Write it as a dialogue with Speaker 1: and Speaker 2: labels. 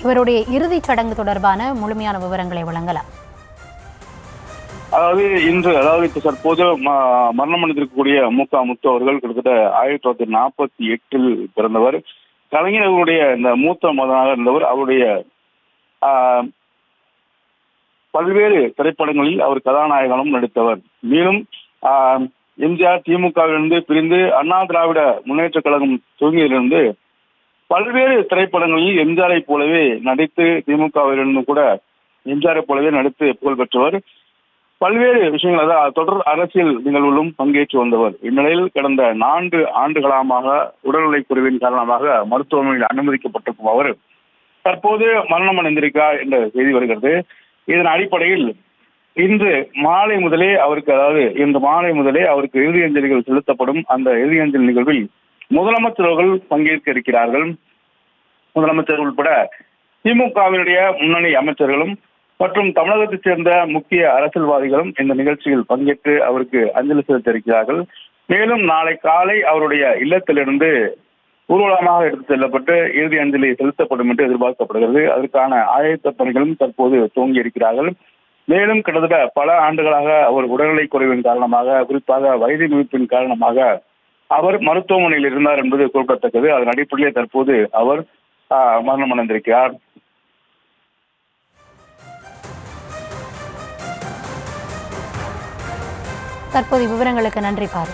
Speaker 1: இவருடைய இறுதிச் சடங்கு தொடர்பான முழுமையான விவரங்களை வழங்கலாம்.
Speaker 2: அதாவது இப்ப தற்போது மரணம் அடைந்திருக்கக்கூடிய முத்து அவர்கள் கிட்டத்தட்ட 1948 பிறந்தவர். கலைஞர்களுடைய இந்த மூத்த மகனாக இருந்தவர். அவருடைய பல்வேறு திரைப்படங்களில் அவர் கதாநாயகனும் நடித்தவர். மேலும் எம்ஜிஆர் திமுகவிலிருந்து பிரிந்து அண்ணா திராவிட முன்னேற்ற கழகம் துவங்கியதிலிருந்து பல்வேறு திரைப்படங்களில் எம்ஜிஆரை போலவே நடித்து, திமுகவிலிருந்து கூட எம்ஜிஆரை போலவே நடித்து புகழ் பெற்றவர். பல்வேறு விஷயங்கள், அதாவது தொடர் அரசியல் நிகழ்வுகளும் பங்கேற்று வந்தவர். இந்நிலையில் கடந்த 4 ஆண்டுகாலமாக உடல்நிலை குறைவின் காரணமாக மருத்துவமனையில் அனுமதிக்கப்பட்டிருக்கும் அவர் தற்போது மரணம் அடைந்திருக்கிறார் என்ற செய்தி வருகிறது. இதன் அடிப்படையில் இன்று மாலை முதலே அவருக்கு இறுதி அஞ்சலிகள் செலுத்தப்படும். அந்த இறுதி அஞ்சலி நிகழ்வில் முதலமைச்சர்கள் பங்கேற்க இருக்கிறார்கள். முதலமைச்சர் உட்பட திமுகவினுடைய முன்னணி அமைச்சர்களும் மற்றும் தமிழகத்தைச் சேர்ந்த முக்கிய அரசியல்வாதிகளும் இந்த நிகழ்ச்சியில் பங்கேற்று அவருக்கு அஞ்சலி செலுத்த இருக்கிறார்கள். மேலும் நாளை காலை அவருடைய இல்லத்திலிருந்து ஊர்வலமாக எடுத்துச் செல்லப்பட்டு இறுதி அஞ்சலி செலுத்தப்படும் என்று எதிர்பார்க்கப்படுகிறது. அதற்கான ஆயத்த பணிகளும் தற்போது துவங்கி இருக்கிறார்கள். மேலும் கிட்டத்தட்ட பல ஆண்டுகளாக அவர் உடல்நிலை குறைவின் காரணமாக, குறிப்பாக வயது மீட்பின் காரணமாக அவர் மருத்துவமனையில் இருந்தார் என்பது குறிப்பிடத்தக்கது. அதன் அடிப்படையில் தற்போது அவர் மரணம் அடைந்திருக்கிறார்.
Speaker 1: தற்போது விவரங்களுக்கு நன்றி பாரு.